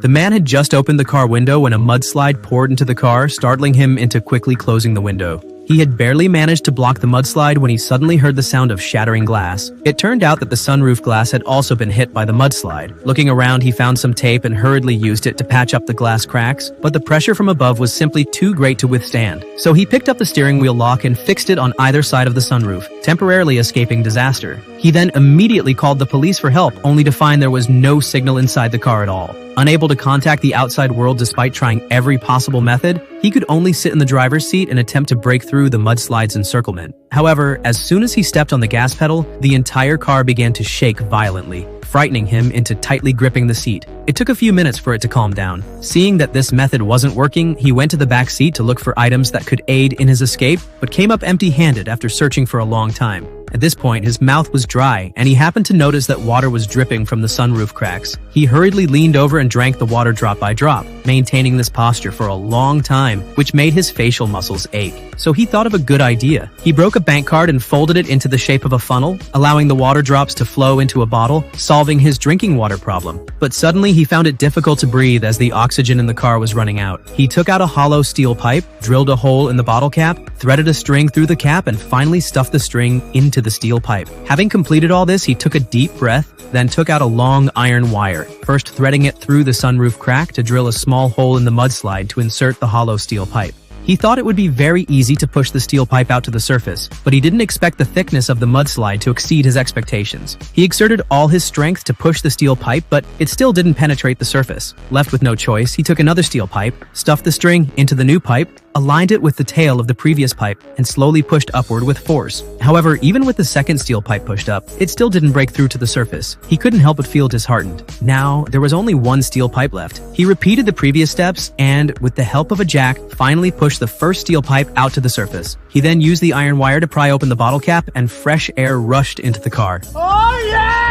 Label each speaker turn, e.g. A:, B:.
A: The man had just opened the car window when a mudslide poured into the car, startling him into quickly closing the window. He had barely managed to block the mudslide when he suddenly heard the sound of shattering glass. It turned out that the sunroof glass had also been hit by the mudslide. Looking around, he found some tape and hurriedly used it to patch up the glass cracks, but the pressure from above was simply too great to withstand. So he picked up the steering wheel lock and fixed it on either side of the sunroof, temporarily escaping disaster. He then immediately called the police for help, only to find there was no signal inside the car at all. Unable to contact the outside world despite trying every possible method, he could only sit in the driver's seat and attempt to break through the mudslide's encirclement. However, as soon as he stepped on the gas pedal, the entire car began to shake violently, frightening him into tightly gripping the seat. It took a few minutes for it to calm down. Seeing that this method wasn't working, he went to the back seat to look for items that could aid in his escape, but came up empty-handed after searching for a long time. At this point, his mouth was dry, and he happened to notice that water was dripping from the sunroof cracks. He hurriedly leaned over and drank the water drop by drop, maintaining this posture for a long time, which made his facial muscles ache. So he thought of a good idea. He broke a bank card and folded it into the shape of a funnel, allowing the water drops to flow into a bottle, solving his drinking water problem. But suddenly he found it difficult to breathe as the oxygen in the car was running out. He took out a hollow steel pipe, drilled a hole in the bottle cap, threaded a string through the cap, and finally stuffed the string into the steel pipe. Having completed all this, he took a deep breath, then took out a long iron wire, first threading it through the sunroof crack to drill a small hole in the mudslide to insert the hollow steel pipe. He thought it would be very easy to push the steel pipe out to the surface, but he didn't expect the thickness of the mudslide to exceed his expectations. He exerted all his strength to push the steel pipe, but it still didn't penetrate the surface. Left with no choice, he took another steel pipe, stuffed the string into the new pipe, aligned it with the tail of the previous pipe, and slowly pushed upward with force. However, even with the second steel pipe pushed up, it still didn't break through to the surface. He couldn't help but feel disheartened. Now, there was only one steel pipe left. He repeated the previous steps and, with the help of a jack, finally pushed the first steel pipe out to the surface. He then used the iron wire to pry open the bottle cap, and fresh air rushed into the car.
B: Oh yeah!